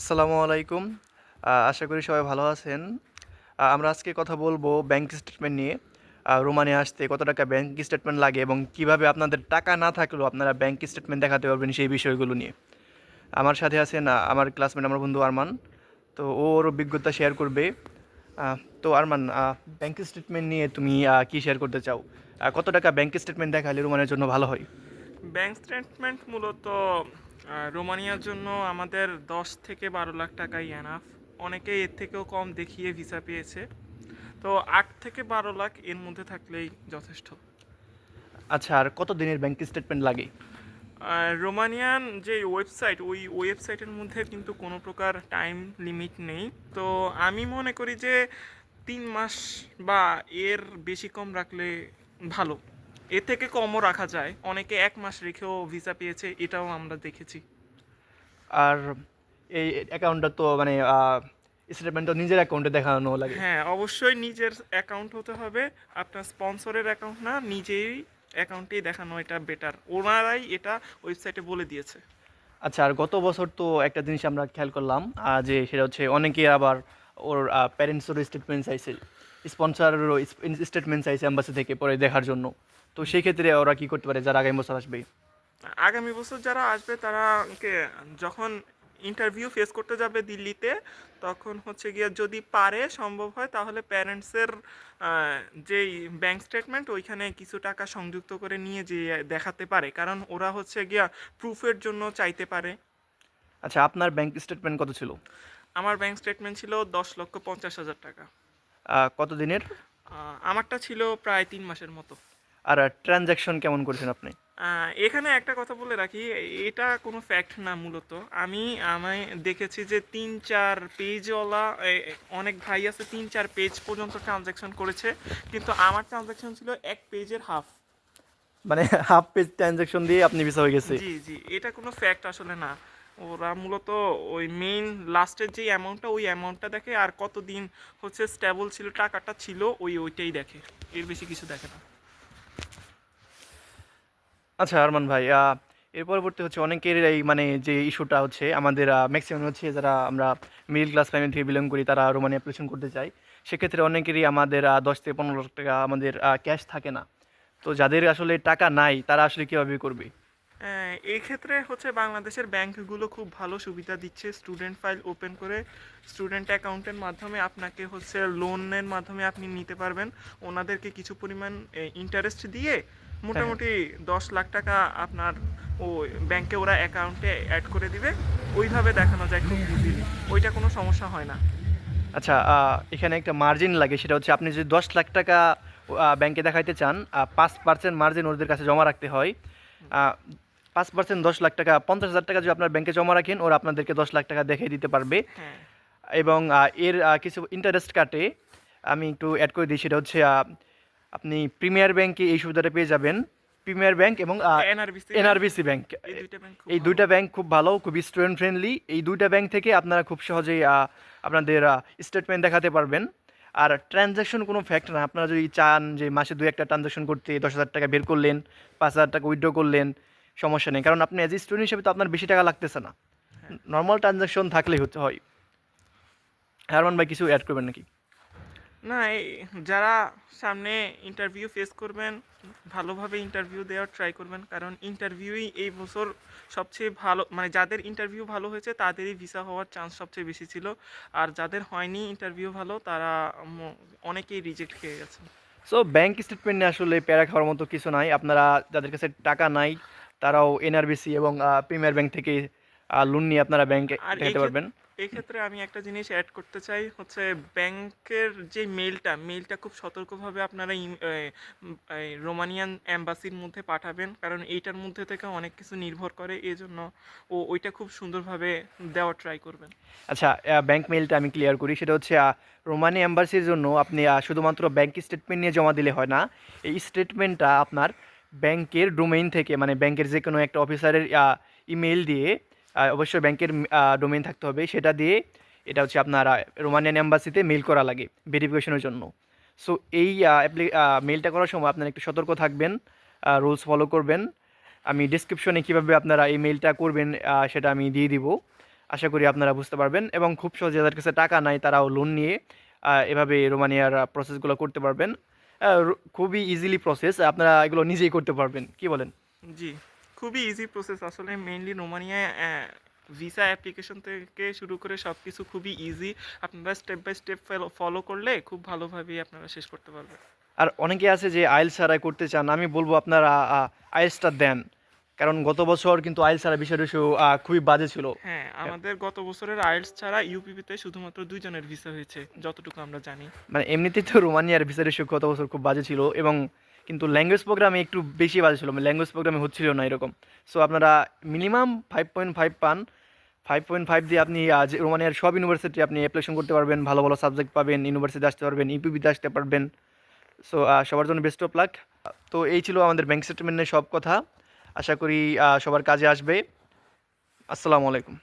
আসসালামু আলাইকুম। আশা করি সবাই ভালো আছেন। আমরা আজকে কথা বলবো ব্যাংক স্টেটমেন্ট নিয়ে। রোমানিয়া আসতে কত টাকা ব্যাংক স্টেটমেন্ট লাগে এবং কিভাবে আপনাদের টাকা না থাকলেও আপনারা ব্যাংক স্টেটমেন্ট দেখাতে পারবেন সেই বিষয়গুলো নিয়ে। আমার সাথে আছেন আমার ক্লাসমেট আমার বন্ধু আরমান। তো ও ওর অভিজ্ঞতা শেয়ার করবে। তো আরমান, ব্যাংক স্টেটমেন্ট নিয়ে তুমি কি শেয়ার করতে চাও? কত টাকা ব্যাংক স্টেটমেন্ট দেখালে রোমানিয়ার জন্য ভালো হয়? ব্যাংক স্টেটমেন্ট মূলত রোমানিয়ার জন্য আমাদের 10 থেকে 12 লাখ টাকাই এনাফ। অনেকে এর থেকেও কম দেখিয়ে ভিসা পেয়েছে। তো 8 থেকে 12 লাখ এর মধ্যে থাকলেই যথেষ্ট। আচ্ছা, আর কত দিনের ব্যাংক স্টেটমেন্ট লাগে? রোমানিয়ান যে ওয়েবসাইট, ওই ওয়েবসাইটের মধ্যে কিন্তু কোনো প্রকার টাইম লিমিট নেই। তো আমি মনে করি যে 3 মাস বা এর বেশি কম রাখলে ভালো। এর থেকে কমও রাখা যায়, অনেকে 1 মাস রেখেও ভিসা পেয়েছে, এটাও আমরা দেখেছি। আর এই অ্যাকাউন্টটা তো মানে স্টেটমেন্ট তো নিজের অ্যাকাউন্টে দেখানো লাগে। হ্যাঁ, অবশ্যই নিজের অ্যাকাউন্ট হতে হবে। আপনার স্পন্সরের অ্যাকাউন্ট না, নিজেই অ্যাকাউন্টেই দেখানো এটা বেটার। ওনারাই এটা ওয়েবসাইটে বলে দিয়েছে। আচ্ছা, আর গত বছর তো একটা জিনিস আমরা খেয়াল করলাম, যে সেটা হচ্ছে অনেকে আবার ওর প্যারেন্টসেরও স্টেটমেন্ট চাইছে, স্পন্সরেরও স্টেটমেন্ট চাইছে এম্বাসি থেকে পরে দেখার জন্য। তো সেই ক্ষেত্রে ওরা কি করতে পারে যারা আগামী বছর আসবে? আগামী বছর যারা আসবে তারা যখন ইন্টারভিউ ফেস করতে যাবে দিল্লিতে, তখন হচ্ছে গিয়ে যদি পারে, সম্ভব হয়, তাহলে প্যারেন্টসের যেই ব্যাংক স্টেটমেন্ট ওইখানে কিছু টাকা সংযুক্ত করে নিয়ে যে দেখাতে পারে, কারণ ওরা হচ্ছে গিয়া প্রুফের জন্য চাইতে পারে। আচ্ছা, আপনার ব্যাংক স্টেটমেন্ট কত ছিল? আমার ব্যাংক স্টেটমেন্ট ছিল 10,50,000 টাকা। কত দিনের? আমারটা ছিল প্রায় 3 মাসের মতো। আর ট্রানজ্যাকশন কেমন করেছেন আপনি? এখানে একটা কথা বলে রাখি, এটা কোনো ফ্যাক্ট না মূলত। আমি দেখেছি যে 3-4 পেজওয়ালা অনেক ভাই আছে, 3-4 পেজ পর্যন্ত ট্রানজ্যাকশন করেছে, কিন্তু আমার ট্রানজ্যাকশন ছিল 1 পেজের হাফ। মানে হাফ পেজ ট্রানজ্যাকশন দিয়ে আপনি ভিসা হয়ে গেছে? জি জি, এটা কোনো ফ্যাক্ট আসলে না। ওরা মূলত ওই মেইন লাস্টের যে অ্যামাউন্টটা, ওই অ্যামাউন্টটা দেখে, আর কতদিন হচ্ছে স্টেবল ছিল টাকাটা ছিল, ওইটাই দেখে, এর বেশি কিছু দেখে না। আচ্ছা আরমান ভাই, এর পরবর্তী হচ্ছে অনেকের এই মানে যে ইস্যুটা হচ্ছে আমাদের ম্যাক্সিমাম হচ্ছে যারা আমরা মিডল ক্লাস ফ্যামিলি থেকে বিলং করি তারা রোমানি অ্যাপ্লিকেশন করতে চাই। সেক্ষেত্রে অনেকেরই আমাদের 10 থেকে 15 লাখ টাকা আমাদের ক্যাশ থাকে না। তো যাদের আসলে টাকা নাই তারা আসলে কীভাবে করবে? এই ক্ষেত্রে হচ্ছে বাংলাদেশের ব্যাংকগুলো খুব ভালো সুবিধা দিচ্ছে। স্টুডেন্ট ফাইল ওপেন করে স্টুডেন্ট অ্যাকাউন্টের মাধ্যমে আপনাকে হচ্ছে লোনের মাধ্যমে আপনি নিতে পারবেন। ওনাদেরকে কিছু পরিমাণ ইন্টারেস্ট দিয়ে হ্যাঁ, হ্যাঁ। মোটামুটি 10 লাখ টাকা আপনার ও ব্যাংকে ওরা অ্যাকাউন্টে অ্যাড করে দিবে। ওইভাবে দেখানো যায় খুব ইজিলি, ওইটা কোনো সমস্যা হয় না। আচ্ছা, এখানে একটা মার্জিন লাগে, সেটা হচ্ছে আপনি যদি 10 লাখ টাকা ব্যাংকে দেখাইতে চান, 5% মার্জিন ওদের কাছে জমা রাখতে হয়। 5% 10 লাখ টাকা, 50,000 টাকা যদি আপনার ব্যাংকে জমা রাখেন ওরা আপনাদেরকে 10 লাখ টাকা দেখিয়ে দিতে পারবে। হ্যাঁ, এবং এর কিছু ইন্টারেস্ট কাটে, আমি একটু অ্যাড করে দিই, সেটা হচ্ছে আপনি প্রিমিয়ার ব্যাংকে এই সুবিধাটা পেয়ে যাবেন। প্রিমিয়ার ব্যাংক এবং এনআরবিসি ব্যাংক, এনআরবিসি ব্যাংক, এই দুইটা ব্যাংক খুব এই ভালো। দুইটা ব্যাংক খুব ভালো, খুব স্টুডেন্ট ফ্রেন্ডলি। এই দুইটা ব্যাংক থেকে আপনারা খুব সহজেই আপনাদের স্টেটমেন্ট দেখাতে পারবেন। আর ট্রানজ্যাকশন কোনো ফ্যাক্ট না, আপনারা যদি চান যে মাসে 2-1টা ট্রানজ্যাকশন করতে, 10,000 টাকা বের করলেন, 5,000 টাকা উইথড্র করলেন, সমস্যা নেই, কারণ আপনি অ্যাজ এ স্টুডেন্ট হিসেবে তো আপনার বেশি টাকা লাগতেছে না। হ্যাঁ, নর্মাল ট্রানজ্যাকশন থাকলেই হতে হয়। হারমান ভাই, কিছু অ্যাড করবেন নাকি? না, যারা সামনে ইন্টারভিউ ফেস করবেন, ভালোভাবে ইন্টারভিউ দেওয়ার ট্রাই করবেন, কারণ ইন্টারভিউই এই বছর সবচেয়ে ভালো, মানে যাদের ইন্টারভিউ ভালো হয়েছে তাদেরই ভিসা হওয়ার চান্স সবচেয়ে বেশি ছিল। আর যাদের হয়নি ইন্টারভিউ ভালো, তারা অনেকেই রিজেক্ট খেয়ে গেছে। সো ব্যাংক স্টেটমেন্ট নিয়ে আসলে প্যারা খাওয়ার মতো কিছু নাই। আপনারা যাদের কাছে টাকা নাই তারাও এনআরবিসি এবং প্রিমিয়ার ব্যাংক থেকে লোন নিয়ে আপনারা ব্যাংকে আর দেখাতে পারবেন। এই ক্ষেত্রে আমি একটা জিনিস অ্যাড করতে চাই, হচ্ছে ব্যাংকের যে মেলটা খুব সতর্কভাবে আপনারা রোমানিয়ান অ্যাম্বাসির মধ্যে পাঠাবেন, কারণ এইটার মধ্যে থেকে অনেক কিছু নির্ভর করে, এই জন্য ওইটা খুব সুন্দরভাবে দেওয়ার ট্রাই করবেন। আচ্ছা, ব্যাংক মেইলটা আমি ক্লিয়ার করি, সেটা হচ্ছে রোমানি এম্বাসির জন্য আপনি শুধুমাত্র ব্যাংক স্টেটমেন্ট নিয়ে জমা দিলে হয় না। এই স্টেটমেন্টটা আপনার ব্যাংকের ডোমেইন থেকে, মানে ব্যাংকের যে কোনো একটা অফিসারের ইমেইল দিয়ে, অবশ্যই ব্যাংকের ডোমেইন থাকতে হবে, সেটা দিয়ে এটা হচ্ছে আপনার রোমানিয়ান এম্বাসিতে মেইল করা লাগে ভেরিফিকেশনের জন্য। সো এই মেইলটা করার সময় আপনারা একটু সতর্ক থাকবেন, রুলস ফলো করবেন। আমি ডিসক্রিপশনে কীভাবে আপনারা এই মেইলটা করবেন সেটা আমি দিয়ে দিব। আশা করি আপনারা বুঝতে পারবেন এবং খুব সহজে যাদের কাছে টাকা নাই তারাও লোন নিয়ে এভাবে রোমানিয়ার প্রসেসগুলো করতে পারবেন। খুবই ইজিলি প্রসেস, আপনারা এগুলো নিজেই করতে পারবেন। কি বলেন? জি, খুবই ইজি প্রসেস আসলে মেইনলি রোমানিয়ায় ভিসা অ্যাপ্লিকেশন থেকে শুরু করে সব কিছু খুবই ইজি। আপনারা স্টেপ বাই স্টেপ ফলো করলে খুব ভালোভাবেই আপনারা শেষ করতে পারবেন। আর অনেকে আছে যে আইএলটিএস ছাড়াই করতে চান, আমি বলবো আপনারা আইএলটিএসটা দেন, কারণ গত বছর কিন্তু আইএলটিএস ছাড়া বিষয় খুবই বাজে ছিল। হ্যাঁ, আমাদের গত বছরের আইএলটিএস ছাড়া ইউপিপিতে শুধুমাত্র ২ জনের ভিসা হয়েছে যতটুকু আমরা জানি। মানে এমনিতেই তো রোমানিয়ার ভিসা রেশিও গত বছর খুব বাজে ছিল, এবং কিন্তু ল্যাঙ্গুয়েজ প্রোগ্রামে একটু বেশি বাজে ছিল, ল্যাঙ্গুয়েজ প্রোগ্রামে হচ্ছিল না এরকম। সো আপনারা মিনিমাম 5.5 পান, 5.5 দিয়ে আপনি রোমানিয়ার সব ইউনিভার্সিটি আপনি অ্যাপ্লিকেশন করতে পারবেন, ভালো ভালো সাবজেক্ট পাবেন, ইউনিভার্সিটি আসতে পারবেন, ইউপিপিতে আসতে পারবেন। সো সবার জন্য বেস্ট অফ লাক। তো এই ছিল আমাদের ব্যাংক স্টেটমেন্টের সব কথা। আশা করি সবার কাজে আসবে। আসসালামু আলাইকুম।